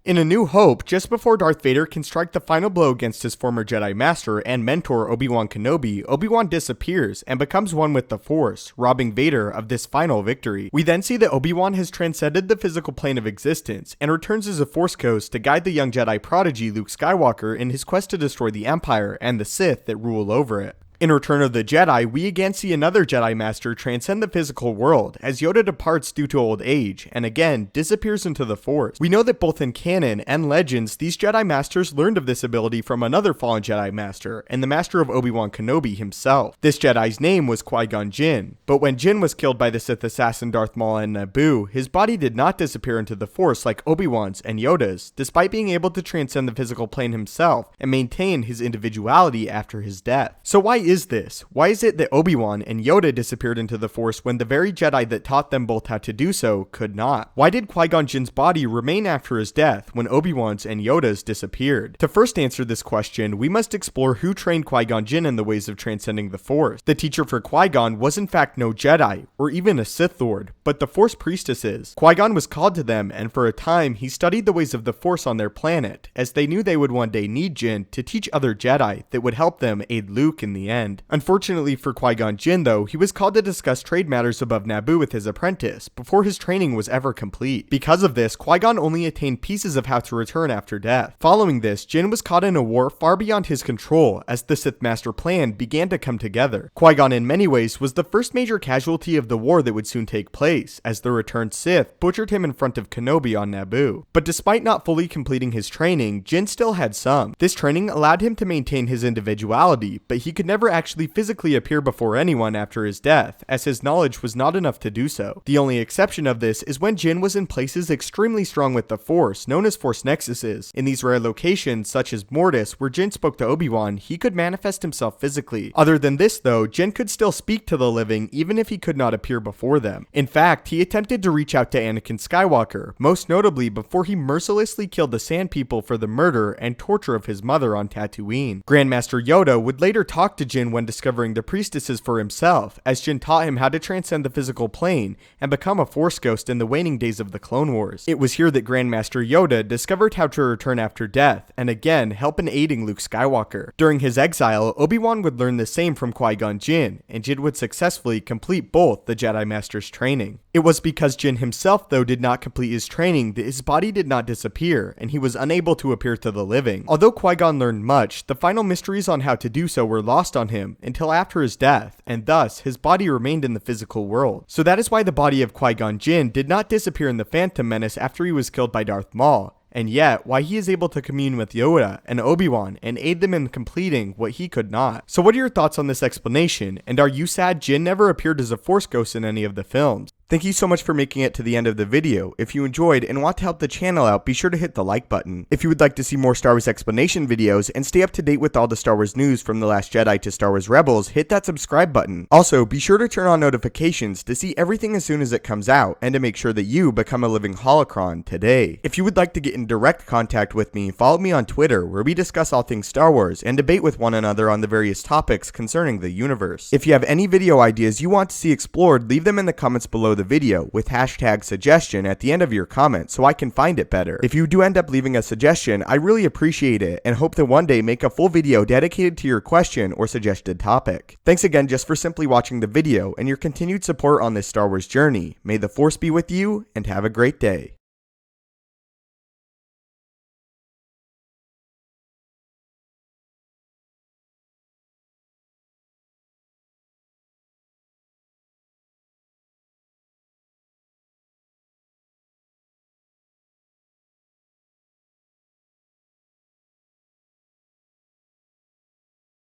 In A New Hope, just before Darth Vader can strike the final blow against his former Jedi Master and mentor Obi-Wan Kenobi, Obi-Wan disappears and becomes one with the Force, robbing Vader of this final victory. We then see that Obi-Wan has transcended the physical plane of existence and returns as a Force ghost to guide the young Jedi prodigy Luke Skywalker in his quest to destroy the Empire and the Sith that rule over it. In Return of the Jedi, we again see another Jedi Master transcend the physical world as Yoda departs due to old age and again disappears into the Force. We know that both in canon and legends, these Jedi Masters learned of this ability from another fallen Jedi Master and the Master of Obi-Wan Kenobi himself. This Jedi's name was Qui-Gon Jinn, but when Jinn was killed by the Sith assassin Darth Maul on Naboo, his body did not disappear into the Force like Obi-Wan's and Yoda's, despite being able to transcend the physical plane himself and maintain his individuality after his death. So why is this? Why is it that Obi-Wan and Yoda disappeared into the Force when the very Jedi that taught them both how to do so could not? Why did Qui-Gon Jinn's body remain after his death when Obi-Wan's and Yoda's disappeared? To first answer this question, we must explore who trained Qui-Gon Jinn in the ways of transcending the Force. The teacher for Qui-Gon was in fact no Jedi, or even a Sith Lord, but the Force priestesses. Qui-Gon was called to them, and for a time, he studied the ways of the Force on their planet, as they knew they would one day need Jinn to teach other Jedi that would help them aid Luke in the end. Unfortunately for Qui-Gon Jinn though, he was called to discuss trade matters above Naboo with his apprentice, before his training was ever complete. Because of this, Qui-Gon only attained pieces of how to return after death. Following this, Jinn was caught in a war far beyond his control, as the Sith Master plan began to come together. Qui-Gon in many ways was the first major casualty of the war that would soon take place, as the returned Sith butchered him in front of Kenobi on Naboo. But despite not fully completing his training, Jinn still had some. This training allowed him to maintain his individuality, but he could never actually physically appear before anyone after his death, as his knowledge was not enough to do so. The only exception of this is when Jinn was in places extremely strong with the Force, known as Force Nexuses. In these rare locations, such as Mortis, where Jinn spoke to Obi-Wan, he could manifest himself physically. Other than this though, Jinn could still speak to the living even if he could not appear before them. In fact, he attempted to reach out to Anakin Skywalker, most notably before he mercilessly killed the Sand People for the murder and torture of his mother on Tatooine. Grandmaster Yoda would later talk to Jinn when discovering the priestesses for himself, as Jinn taught him how to transcend the physical plane and become a Force ghost in the waning days of the Clone Wars. It was here that Grandmaster Yoda discovered how to return after death and again help in aiding Luke Skywalker. During his exile, Obi-Wan would learn the same from Qui-Gon Jinn, and Jinn would successfully complete both the Jedi Master's training. It was because Jinn himself though did not complete his training that his body did not disappear and he was unable to appear to the living. Although Qui-Gon learned much, the final mysteries on how to do so were lost on him until after his death, and thus his body remained in the physical world. So that is why the body of Qui-Gon Jinn did not disappear in the Phantom Menace after he was killed by Darth Maul, and yet why he is able to commune with Yoda and Obi-Wan and aid them in completing what he could not. So what are your thoughts on this explanation, and are you sad Jinn never appeared as a Force ghost in any of the films? Thank you so much for making it to the end of the video. If you enjoyed and want to help the channel out, be sure to hit the like button. If you would like to see more Star Wars explanation videos and stay up to date with all the Star Wars news from The Last Jedi to Star Wars Rebels, hit that subscribe button. Also, be sure to turn on notifications to see everything as soon as it comes out and to make sure that you become a living holocron today. If you would like to get in direct contact with me, follow me on Twitter, where we discuss all things Star Wars and debate with one another on the various topics concerning the universe. If you have any video ideas you want to see explored, leave them in the comments below the video with hashtag suggestion at the end of your comment so I can find it better. If you do end up leaving a suggestion, I really appreciate it and hope to one day make a full video dedicated to your question or suggested topic. Thanks again just for simply watching the video and your continued support on this Star Wars journey. May the Force be with you and have a great day.